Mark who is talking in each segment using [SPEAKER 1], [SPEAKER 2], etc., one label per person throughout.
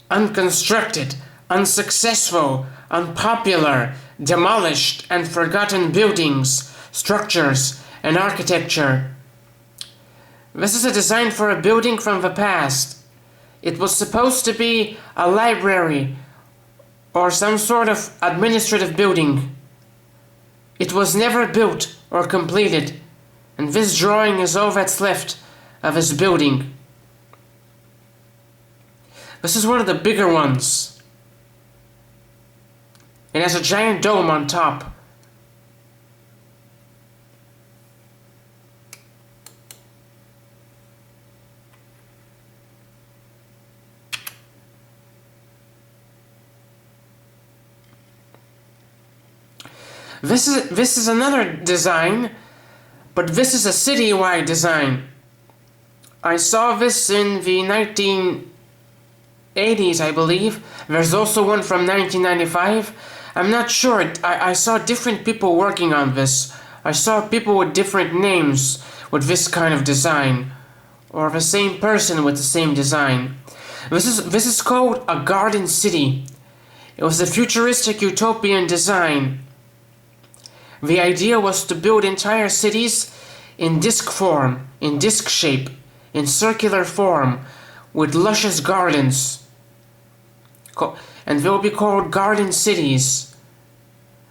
[SPEAKER 1] unconstructed, unsuccessful, unpopular, demolished and forgotten buildings, structures, and architecture. This is a design for a building from the past. It was supposed to be a library or some sort of administrative building. It was never built or completed, and this drawing is all that's left of this building. This is one of the bigger ones. It has a giant dome on top. This is another design, but this is a city-wide design. I saw this in the 1980s, I believe. There's also one from 1995. I'm not sure. I saw different people working on this. I saw people with different names with this kind of design, or the same person with the same design. This is called a garden city. It was a futuristic utopian design. The idea was to build entire cities in disc form, in disc shape, in circular form, with luscious gardens. And they will be called garden cities.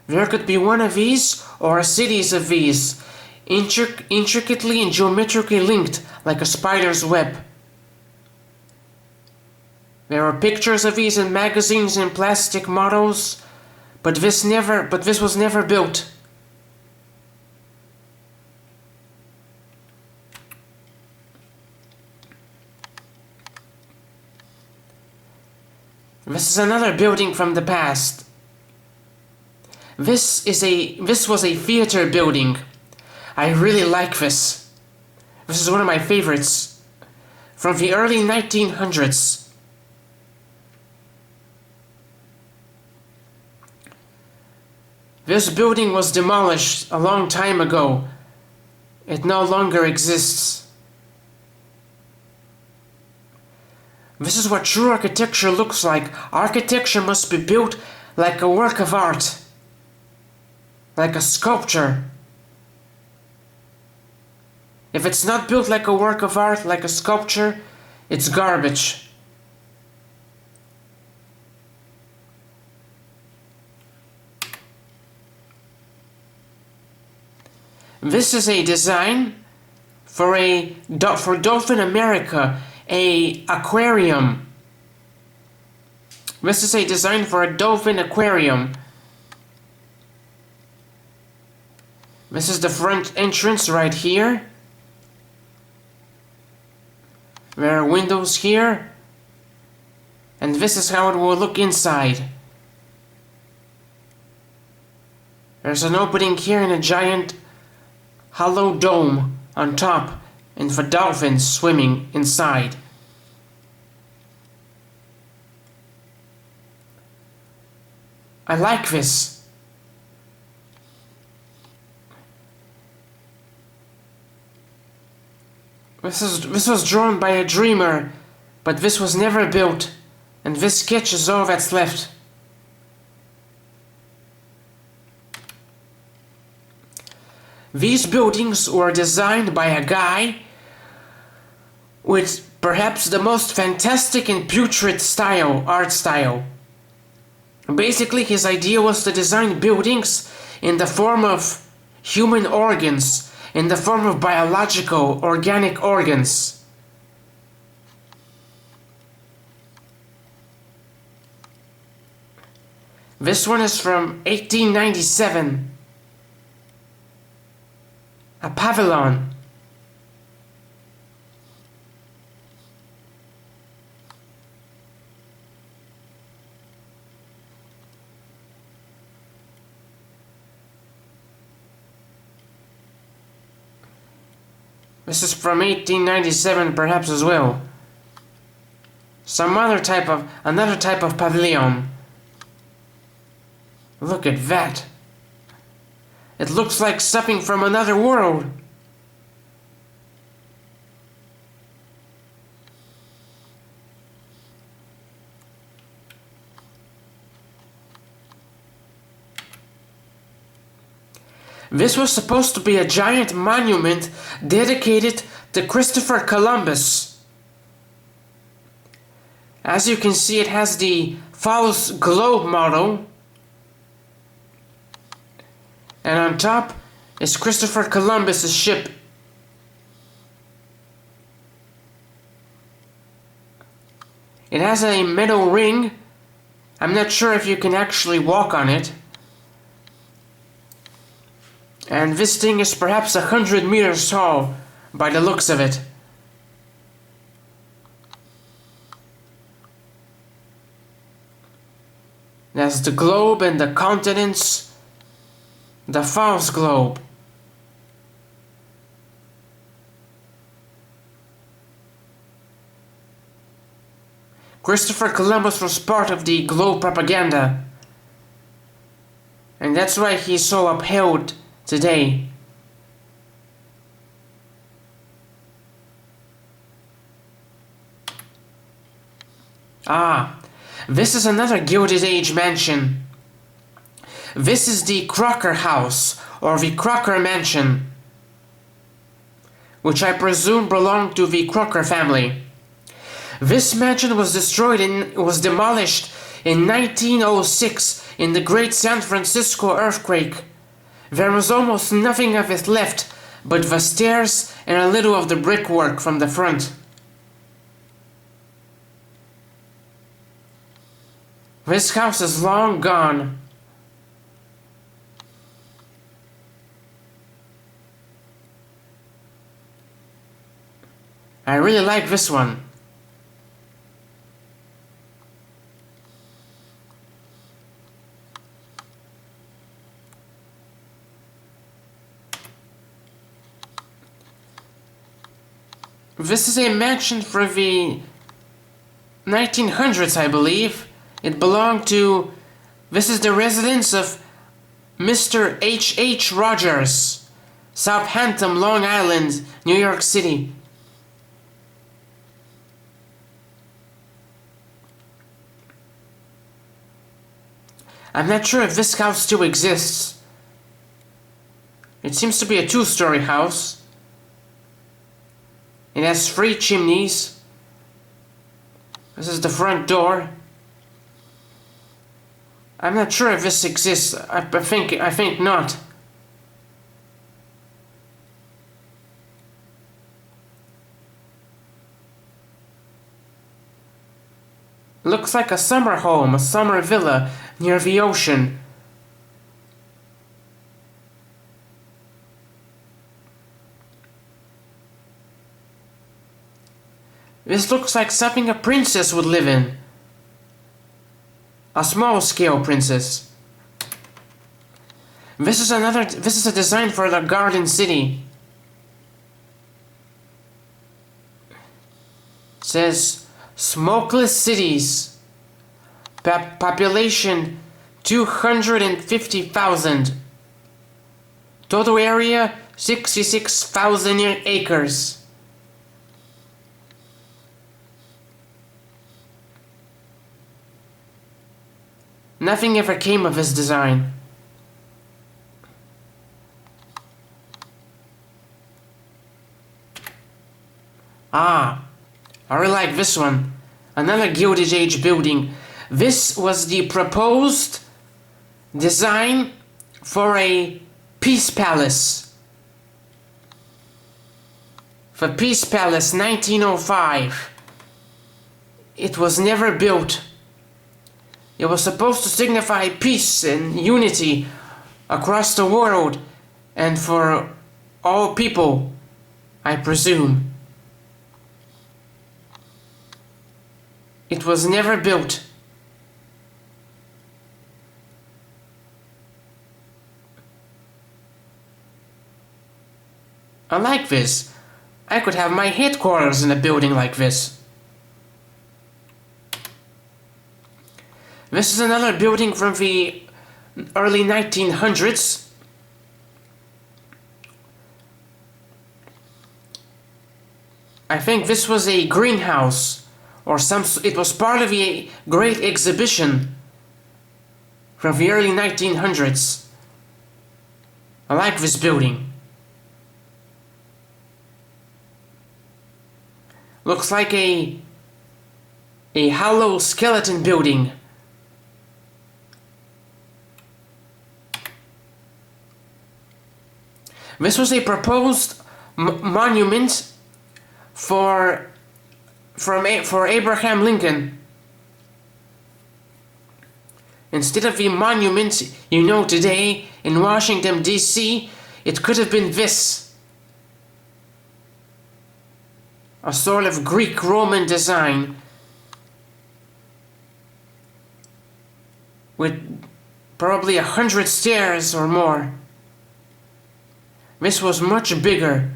[SPEAKER 1] There could be one of these or a series of these, intricately and geometrically linked like a spider's web. There are pictures of these in magazines and plastic models, but this was never built. This is another building from the past. This was a theater building. I really like this. This is one of my favorites. From the early 1900s. This building was demolished a long time ago. It no longer exists. This is what true architecture looks like. Architecture must be built like a work of art, like a sculpture. If it's not built like a work of art, like a sculpture, it's garbage. This is a design for Dolphin America, a aquarium. This is a design for a dolphin aquarium. This is the front entrance right here. There are windows here. And this is how it will look inside. There's an opening here and a giant hollow dome on top, and for dolphins swimming inside. I like this. This was drawn by a dreamer, but this was never built, and this sketch is all that's left. These buildings were designed by a guy with perhaps the most fantastic and putrid art style. Basically, his idea was to design buildings in the form of human organs, in the form of biological, organic organs. This one is from 1897. A pavilion. This is from 1897 perhaps as well. Another type of pavilion. Look at that. It looks like something from another world. This was supposed to be a giant monument dedicated to Christopher Columbus. As you can see, it has the false globe model, and on top is Christopher Columbus's ship. It has a metal ring. I'm not sure if you can actually walk on it. And this thing is perhaps 100 meters tall by the looks of it. There's the globe and the continents. The false globe. Christopher Columbus was part of the globe propaganda. And that's why he's so upheld today. This is another Gilded Age mansion. This is the Crocker House, or the Crocker Mansion, which I presume belonged to the Crocker family. This mansion was demolished in 1906 in the Great San Francisco earthquake. There was almost nothing of it left but the stairs and a little of the brickwork from the front. This house is long gone. I really like this one. This is a mansion for the 1900s, I believe. It belonged to... This is the residence of Mr. H.H. Rogers, Southampton, Long Island, New York City. I'm not sure if this house still exists. It seems to be a two-story house. It has 3 chimneys. This is the front door. I'm not sure if this exists. I think not. Looks like a summer home, a summer villa near the ocean. This looks like something a princess would live in. A small-scale princess. This is a design for the Garden City. It says smokeless cities. Population 250,000. Total area 66,000 acres. Nothing ever came of this design. I really like this one. Another Gilded Age building. This was the proposed design for a Peace Palace. For Peace Palace 1905. It was never built. It was supposed to signify peace and unity across the world and for all people, I presume. It was never built. I like this. I could have my headquarters in a building like this. This is another building from the early 1900s. I think this was a greenhouse, or it was part of a great exhibition from the early 1900s. I like this building. Looks like a hollow skeleton building. This was a proposed monument for Abraham Lincoln. Instead of the monument you know today in Washington, D.C., it could have been this. A sort of Greek-Roman design with probably 100 stairs or more. This was much bigger.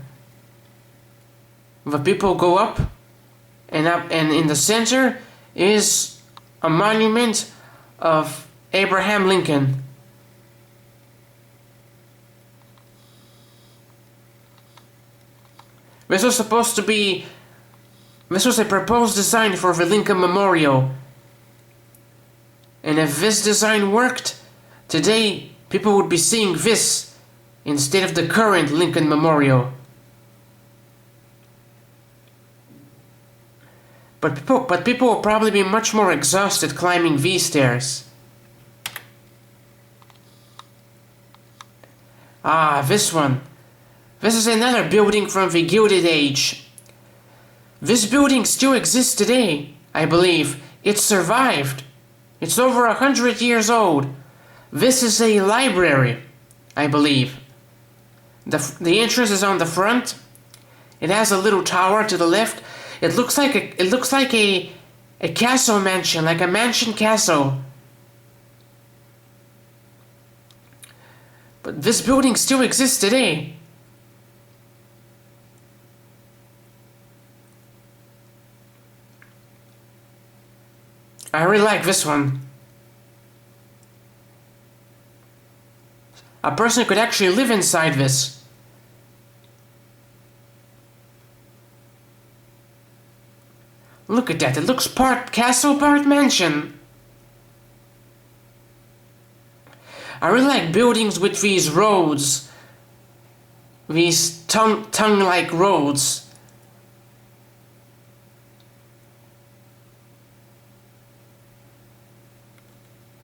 [SPEAKER 1] The people go up, and in the center is a monument of Abraham Lincoln. This was a proposed design for the Lincoln Memorial. And if this design worked, today people would be seeing this instead of the current Lincoln Memorial. But people will probably be much more exhausted climbing these stairs. Ah, this one. This is another building from the Gilded Age. This building still exists today, I believe. It survived. It's over 100 years old. This is a library, I believe. The entrance is on the front. It has a little tower to the left. It looks like a castle mansion, like a mansion castle. But this building still exists today. I really like this one. A person could actually live inside this. Look at that, it looks part castle, part mansion. I really like buildings with these roads. These tongue-like roads.